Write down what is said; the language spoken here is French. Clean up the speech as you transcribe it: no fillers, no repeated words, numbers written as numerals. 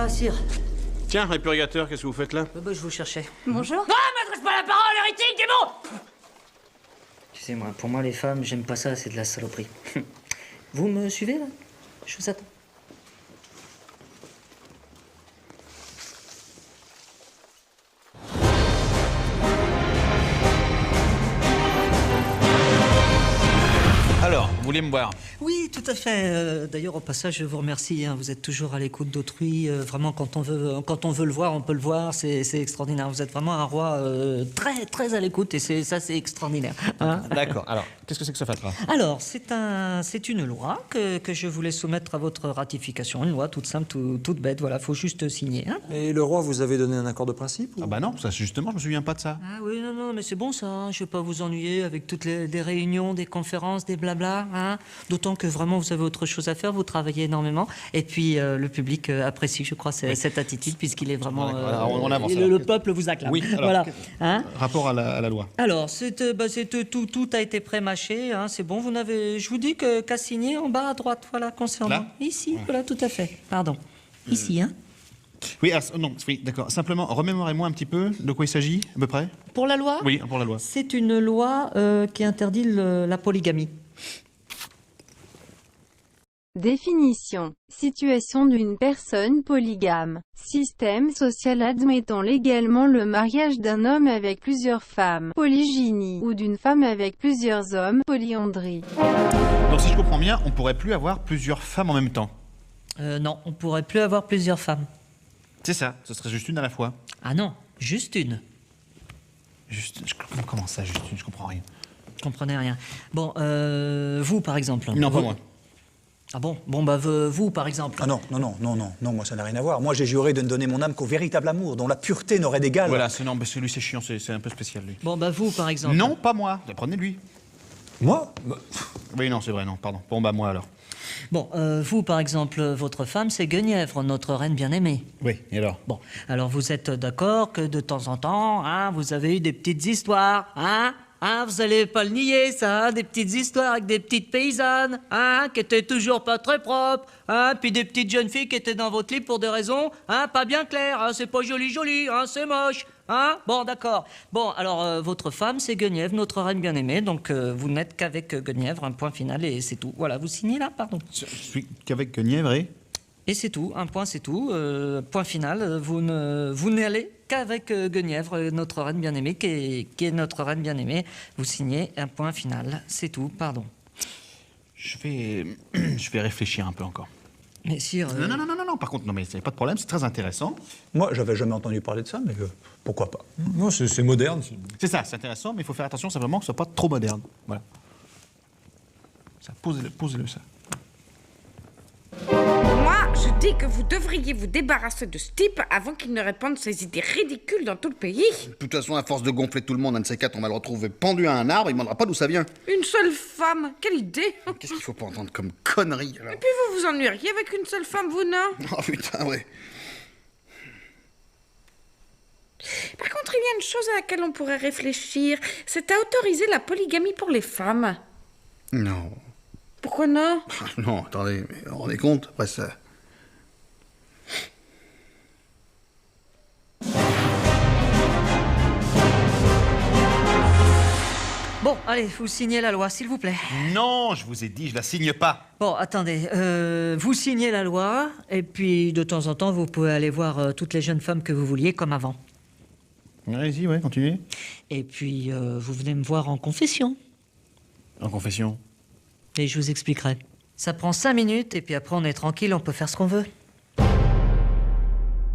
Ah, sire. Tiens, répurgateur, qu'est-ce que vous faites là? Bah, je vous cherchais. Bonjour. Non, m'adresse pas la parole, hérétique, c'est bon! Tu sais, moi, pour moi, les femmes, j'aime pas ça, c'est de la saloperie. Vous me suivez, là? Je vous attends. Alors, vous voulez me voir? Oui, tout à fait. D'ailleurs, au passage, je vous remercie. Hein. Vous êtes toujours à l'écoute d'autrui. Vraiment, quand on veut le voir, on peut le voir. C'est extraordinaire. Vous êtes vraiment un roi très, très à l'écoute. Et c'est extraordinaire. Hein. D'accord. Alors, qu'est-ce que c'est que ce fatras? Alors, c'est une loi que je voulais soumettre à votre ratification. Une loi toute simple, toute bête. Voilà, faut juste signer. Hein. Et le roi vous avez donné un accord de principe ou... Ah bah non, ça justement, je me souviens pas de ça. Ah oui, non, mais c'est bon ça. Hein. Je vais pas vous ennuyer avec toutes des réunions, des conférences, des blabla. Hein. D'autant que vraiment, vous avez autre chose à faire. Vous travaillez énormément. Et puis, le public apprécie, je crois, cette attitude, puisqu'il est vraiment... Voilà, on avance, et alors. le peuple vous acclame. Oui, alors, voilà. Hein. Rapport à la loi. Alors, tout a été pré-mâché, hein, c'est bon, je vous dis qu'à signer en bas à droite, voilà, concernant. Là Ici, voilà, tout à fait, pardon. Ici, hein. Oui, alors, non, oui, d'accord. Simplement, remémorez-moi un petit peu de quoi il s'agit, à peu près. Pour la loi? Oui, pour la loi. C'est une loi qui interdit la polygamie. Définition. Situation d'une personne polygame. Système social admettant légalement le mariage d'un homme avec plusieurs femmes. Polygynie. Ou d'une femme avec plusieurs hommes. Polyandrie. Donc si je comprends bien, on pourrait plus avoir plusieurs femmes en même temps. Non, on pourrait plus avoir plusieurs femmes. C'est ça, ce serait juste une à la fois. Ah non, juste une. Comment ça, juste une? Je comprends rien. Je comprenais rien. Bon, vous, par exemple. Non, pas moi. Ah bon? Bon, bah, vous, par exemple. Ah non, moi ça n'a rien à voir. Moi j'ai juré de ne donner mon âme qu'au véritable amour, dont la pureté n'aurait d'égal. Voilà, non, parce que lui c'est chiant, c'est un peu spécial lui. Bon, bah, vous, par exemple. Non, pas moi. Prenez-lui. Moi Oui, non, c'est vrai, non, pardon. Bon, bah moi alors. Bon, vous, par exemple, votre femme, c'est Guenièvre, notre reine bien-aimée. Oui, et alors? Bon, alors vous êtes d'accord que de temps en temps, hein, vous avez eu des petites histoires, hein? Hein, vous allez pas le nier, ça, hein, des petites histoires avec des petites paysannes, hein, qui étaient toujours pas très propres, hein, puis des petites jeunes filles qui étaient dans votre lit pour des raisons, hein, pas bien claires, hein, c'est pas joli, hein, c'est moche, hein. Bon, d'accord. Bon, alors, votre femme, c'est Guenièvre, notre reine bien-aimée, donc vous n'êtes qu'avec Guenièvre, un point final, et c'est tout. Voilà, vous signez là, pardon. Je suis qu'avec Guenièvre Et c'est tout, un point, c'est tout. Point final, vous n'allez qu'avec Guenièvre, notre reine bien-aimée, qui est notre reine bien-aimée. Vous signez un point final, c'est tout, pardon. Je vais réfléchir un peu encore. Mais sire... Non, par contre, non, mais c'est pas de problème, c'est très intéressant. Moi j'avais jamais entendu parler de ça, mais pourquoi pas. Non, c'est moderne. C'est ça, c'est intéressant, mais il faut faire attention simplement que ce soit pas trop moderne. Voilà. Ça, posez-le ça. Moi, je dis que vous devriez vous débarrasser de ce type avant qu'il ne répande ses idées ridicules dans tout le pays. De toute façon, à force de gonfler tout le monde, un de ces quatre, on va le retrouver pendu à un arbre, il ne demandera pas d'où ça vient. Une seule femme, quelle idée! Qu'est-ce qu'il faut pas entendre comme connerie, alors? Et puis vous vous ennuieriez avec une seule femme, vous, non? Oh putain, ouais. Par contre, il y a une chose à laquelle on pourrait réfléchir, c'est à autoriser la polygamie pour les femmes. Non. Pourquoi non? Non, attendez, mais vous vous rendez compte, après ça... Bon, allez, vous signez la loi, s'il vous plaît. Non, je vous ai dit, je la signe pas. Bon, attendez, vous signez la loi, et puis de temps en temps, vous pouvez aller voir toutes les jeunes femmes que vous vouliez, comme avant. Allez-y, ouais, continuez. Et puis, vous venez me voir en confession. En confession. Et je vous expliquerai. Ça prend 5 minutes, et puis après, on est tranquille, on peut faire ce qu'on veut.